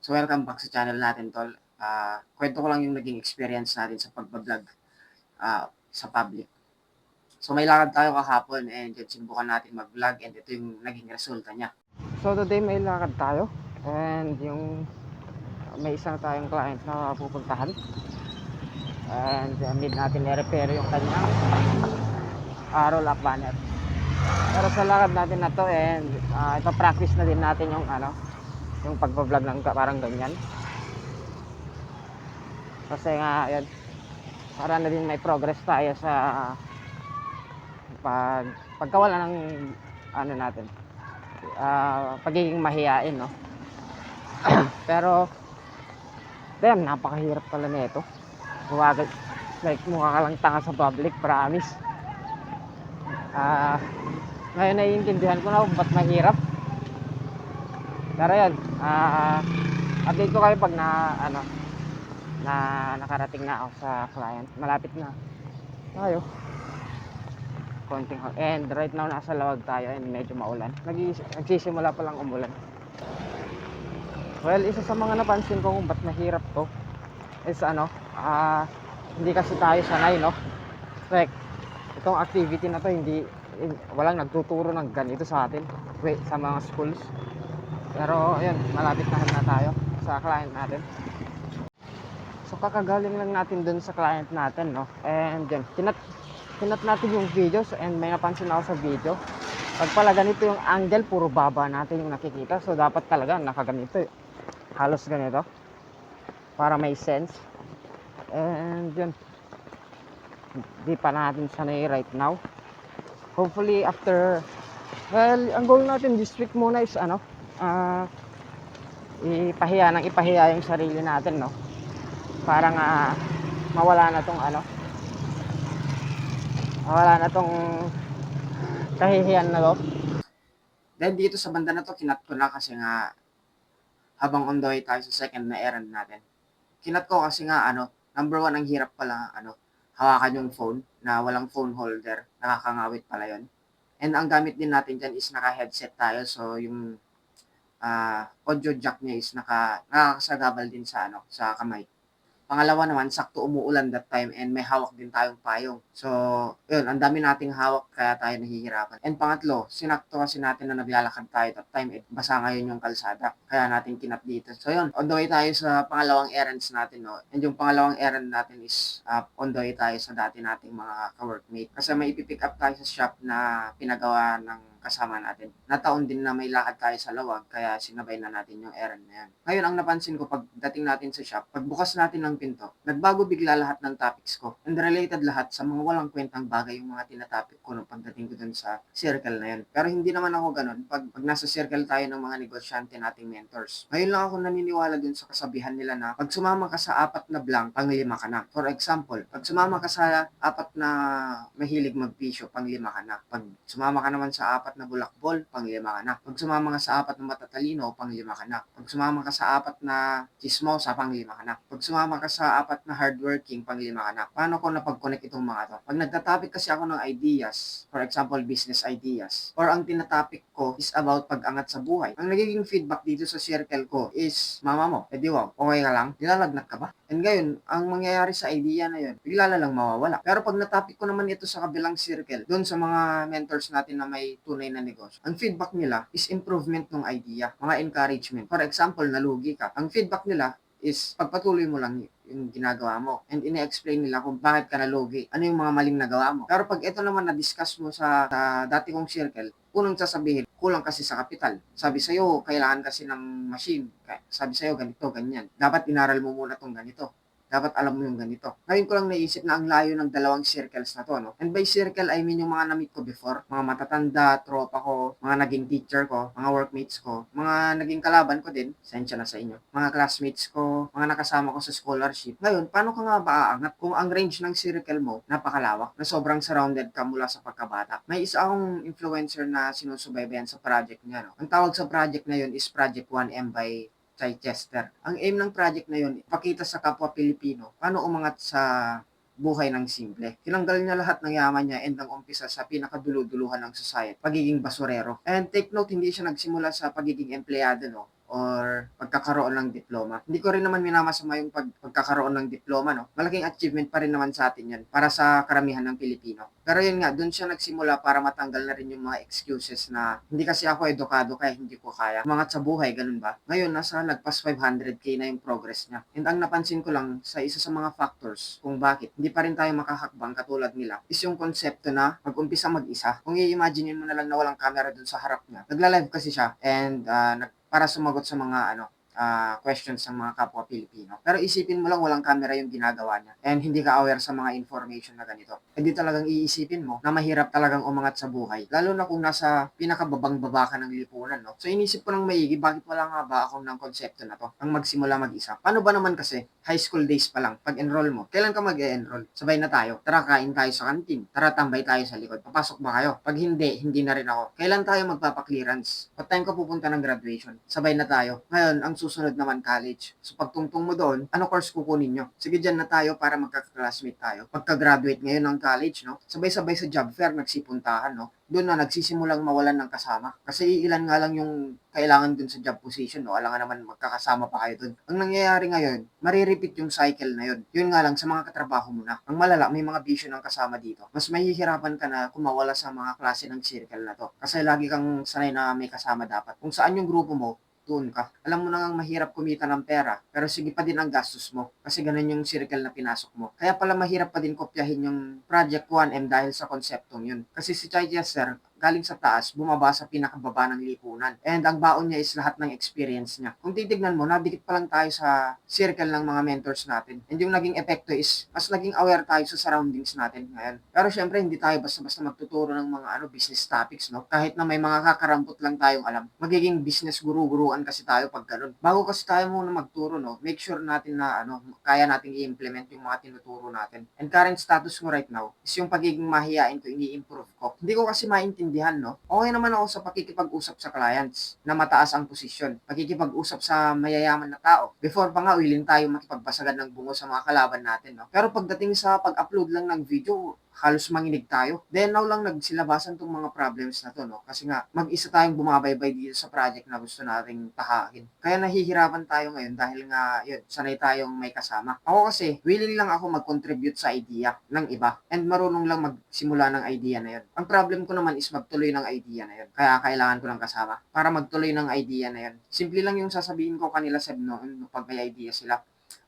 So welcome back sa channel natin tol. Kwento ko lang yung naging experience natin sa pagbablog sa public. So may lakad tayo kahapon and yun, sinubukan natin mag-vlog and ito yung naging resulta niya. So today may lakad tayo and may isang tayong client na pupuntahan. And need natin i-repair yung kanyang roll-up banner. Pero sa lakad natin na to and ito practice na din natin yung pagbablog ng parang ganyan. Kasi nga yun, para na din may progress tayo sa pagkawala ng natin pagiging mahiyain, no? Pero damn, napakahirap pala nito. Like mukha ka lang tanga sa public, promise. Ngayon naiintindihan ko na kung ba't mahirap. Pero yun, update ko kayo pag na nakarating na ako sa client. Malapit na tayo, konting and right now nasa lawag tayo and medyo maulan. Nagsisimula pa lang umulan. Well, isa sa mga napansin ko kung ba't mahirap to is hindi kasi tayo sanay, no? Like itong activity na to, walang nagtuturo ng ganito sa atin sa mga schools. Pero ayun, malapit na tayo sa client natin. So kakagaling lang natin dun sa client natin, no? And yun, kinat natin yung videos and may napansin ako sa video. Pag pala ganito yung angle, puro baba natin yung nakikita. So dapat talaga nakaganito, halos ganito, para may sense. And yun, di pa natin sanay right now. Hopefully after, well, ang goal natin this week muna is ipahiya yung sarili natin, no? Para nga mawala na tong kahihiyan na to. Then dito sa banda na to, kinat ko na kasi nga habang on the way tayo sa second na errand natin. Kinat ko kasi nga number one, ang hirap pala hawakan yung phone na walang phone holder. Nakakangawit pala yon. And ang gamit din natin dyan is naka-headset tayo. So yung audio jack niya is nakakasagabal din sa kamay. Pangalawa naman, sakto umuulan that time and may hawak din tayong payong. So, yun, ang dami nating hawak kaya tayo nahihirapan. And pangatlo, sinakto kasi natin na naglalakad tayo that time, basa ngayon yung kalsada. Kaya natin kinat dito. So, yun, on the way tayo sa pangalawang errands natin, no? And yung pangalawang errand natin is on the way tayo sa dati nating mga ka-workmate. Kasi may ipipick up tayo sa shop na pinagawa ng kasama natin. Nataon din na may lakad tayo sa lawag, kaya sinabay na natin yung errand na yan. Ngayon, ang napansin ko pag dating natin sa shop, pagbukas natin ng pinto, nagbago bigla lahat ng topics ko. And related lahat sa mga walang kwentang bagay yung mga tinatopic ko nung pagdating ko dun sa circle na yan. Pero hindi naman ako ganun pag nasa circle tayo ng mga negosyante nating mentors. Ngayon lang ako naniniwala dun sa kasabihan nila na pag sumama ka sa 4 na blank, pang-5 ka na. For example, pag sumama ka sa 4 na mahilig magpisyo, pang-5 ka na. Pag sumama ka naman sa 4 na bulakbol, pang-5 ka na. Pag sumama ka sa 4 na matatalino, pang-5 ka na. Pag sumama ka sa 4 na chismosa, pang-5 ka na. Pag sumama ka sa 4 na hardworking, pang-5 ka na. Paano ko napag-connect itong mga to? Pag nagtatopic kasi ako ng ideas, for example, business ideas, or ang tinatopic ko is about pag-angat sa buhay, ang nagiging feedback dito sa circle ko is, mama mo, wow, okay ka lang? Nilalagnat ka ba? And ngayon, ang mangyayari sa idea na yun, bigla na lang mawawala. Pero pag natopic ko naman ito sa kabilang circle, doon sa mga mentors natin na may tunay na negosyo, ang feedback nila is improvement ng idea, mga encouragement. For example, nalugi ka. Ang feedback nila is pagpatuloy mo lang yung ginagawa mo. And ine-explain nila kung bakit ka nalugi. Ano yung mga maling nagawa mo. Pero pag ito naman na-discuss mo sa dati kong circle, unang sasabihin, kulang kasi sa kapital. Sabi sa'yo, kailangan kasi ng machine. Sabi sa'yo, ganito, ganyan. Dapat inaral mo muna tong ganito. Dapat alam mo yung ganito. Ngayon ko lang naisip na ang layo ng dalawang circles na to, no? And by circle, I mean yung mga na-meet ko before. Mga matatanda, tropa ko, mga naging teacher ko, mga workmates ko, mga naging kalaban ko din, sensya na sa inyo. Mga classmates ko, mga nakasama ko sa scholarship. Ngayon, paano ka nga ba aangat kung ang range ng circle mo napakalawak, na sobrang surrounded ka mula sa pagkabata? May isa akong influencer na sinusubaybayan sa project niya, no? Ang tawag sa project na yun is Project 1M by Chichester. Ang aim ng project na yun, ipakita sa kapwa Pilipino paano umangat sa buhay ng simple. Tinanggal niya lahat ng yaman niya and ang umpisa sa pinakaduluduluhan ng society, pagiging basurero. And take note, hindi siya nagsimula sa pagiging empleyado, no? or pagkakaroon ng diploma. Hindi ko rin naman minamasama yung pagkakaroon ng diploma, no? Malaking achievement pa rin naman sa atin yan para sa karamihan ng Pilipino. Pero yun nga, doon siya nagsimula para matanggal na rin yung mga excuses na hindi kasi ako edukado kaya hindi ko kaya. Umangat sa buhay, ganun ba? Ngayon, nasa lagpas 500k na yung progress niya. And ang napansin ko lang sa isa sa mga factors kung bakit hindi pa rin tayo makahakbang katulad nila is yung konsepto na mag-umpisa mag-isa. Kung i-imagine mo na lang na walang camera dun sa harap niya. Nagla-live kasi siya and para sumagot sa mga questions ng mga kapwa Pilipino. Pero isipin mo lang walang camera yung ginagawa niya and hindi ka aware sa mga information na ganito. Hindi talagang iisipin mo na mahirap talagang umangat sa buhay. Lalo na kung nasa pinakababang baba ka ng lipunan, no? So inisip ko ng maigi, bakit wala nga ba ako ng konsepto na to? Ang magsimula mag-isa. Paano ba naman kasi? High school days pa lang, pag-enroll mo. Kailan ka mag-enroll? Sabay na tayo. Tara, kain tayo sa kantin. Tara, tambay tayo sa likod. Papasok ba kayo? Pag hindi, hindi na rin ako. Kailan tayo magpapa-clearance? What time ka pupunta ng graduation? Sabay na tayo. Ngayon, ang susunod naman college. So pagtungtong mo doon, ano course kukunin nyo? Sige, dyan na tayo para magka-classmate tayo. Pagka-graduate ngayon ng college, no? Sabay-sabay sa job fair, nagsipuntahan, no? Doon na nagsisimulang mawalan ng kasama. Kasi ilan nga lang yung kailangan dun sa job position, no? Alam nga naman magkakasama pa kayo dun. Ang nangyayari ngayon, marirepeat yung cycle na yun. Yun nga lang sa mga katrabaho mo na. Ang malala, may mga bisyo ng kasama dito. Mas mahihirapan ka na kumawala sa mga klase ng circle na to. Kasi lagi kang sanay na may kasama dapat. Kung saan yung grupo mo, doon ka. Alam mo na nga mahirap kumita ng pera, pero sige pa din ang gastos mo. Kasi ganun yung circle na pinasok mo. Kaya pala mahirap pa din kopyahin yung Project 1M dahil sa konseptong yun. Kasi si Chai Chester, galing sa taas, bumaba sa pinakababa ng lipunan. And ang baon niya is lahat ng experience niya. Kung titignan mo, nadikit pa lang tayo sa circle ng mga mentors natin. And yung naging epekto is, mas naging aware tayo sa surroundings natin ngayon. Pero syempre, hindi tayo basta-basta magtuturo ng mga business topics, no? Kahit na may mga kakarampot lang tayong alam. Magiging business guru-guruan kasi tayo pag ganun. Bago kasi tayo muna magturo, no? Make sure natin na kaya nating i-implement yung mga tinuturo natin. And current status ko right now is yung pagiging mahiyain ko, ini-improve ko. Hindi ko kasi maintindihan, no? Okay naman ako sa pakikipag-usap sa clients na mataas ang posisyon. Pakikipag-usap sa mayayaman na tao. Before pa nga, willing tayo makipagbasagan ng bungo sa mga kalaban natin, no? Pero pagdating sa pag-upload lang ng video, halos manginig tayo. Then now lang nagsilabasan tong mga problems na to, no? Kasi nga, mag-isa tayong bumabaybay dito sa project na gusto nating tahakin. Kaya nahihirapan tayo ngayon dahil nga, yun, sanay tayong may kasama. Ako kasi, willing lang ako mag-contribute sa idea ng iba. And marunong lang magsimula ng idea na yun. Ang problem ko naman is magtuloy ng idea na yun. Kaya kailangan ko ng kasama para magtuloy ng idea na yun. Simple lang yung sasabihin ko kanila, Seb, no? Pag may idea sila.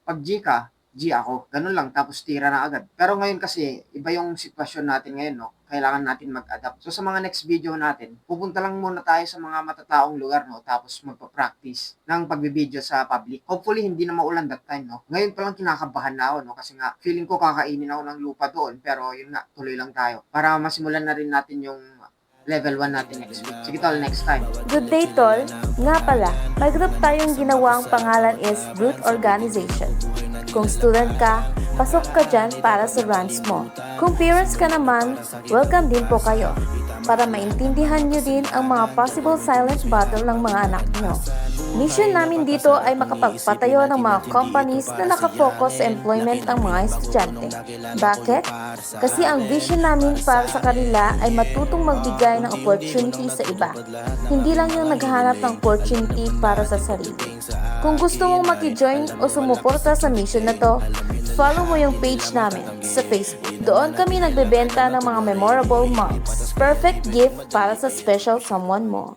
Pag G ka, G ako. Ganun lang, tapos tira na agad. Pero ngayon kasi, iba yung sitwasyon natin ngayon, no? Kailangan natin mag-adapt. So sa mga next video natin, pupunta lang muna tayo sa mga matataong lugar, no? Tapos magpa-practice ng pagbibideo sa public. Hopefully, hindi na maulan that time, no? Ngayon pa lang kinakabahan na ako, no? Kasi nga, feeling ko kakainin ako ng lupa doon. Pero yun nga, tuloy lang tayo. Para masimulan na rin natin yung level 1 natin next week. Sige tol, next time. Good day, tol. Nga pala, may group tayong ginawang pangalan is Root Organization. Kung student ka, pasok ka dyan para sa runs mo. Kung parents ka naman, welcome din po kayo para maintindihan nyo din ang mga possible silent battle ng mga anak nyo. Mission namin dito ay makapagpatayo ng mga companies na nakafocus sa employment ng mga estudyante. Bakit? Kasi ang vision namin para sa kanila ay matutong magbigay ng opportunity sa iba. Hindi lang yung naghahanap ng opportunity para sa sarili. Kung gusto mong maki-join o sumuporta sa mission na to, follow mo yung page namin sa Facebook. Doon kami nagbebenta ng mga memorable mugs. Perfect gift para sa special someone mo.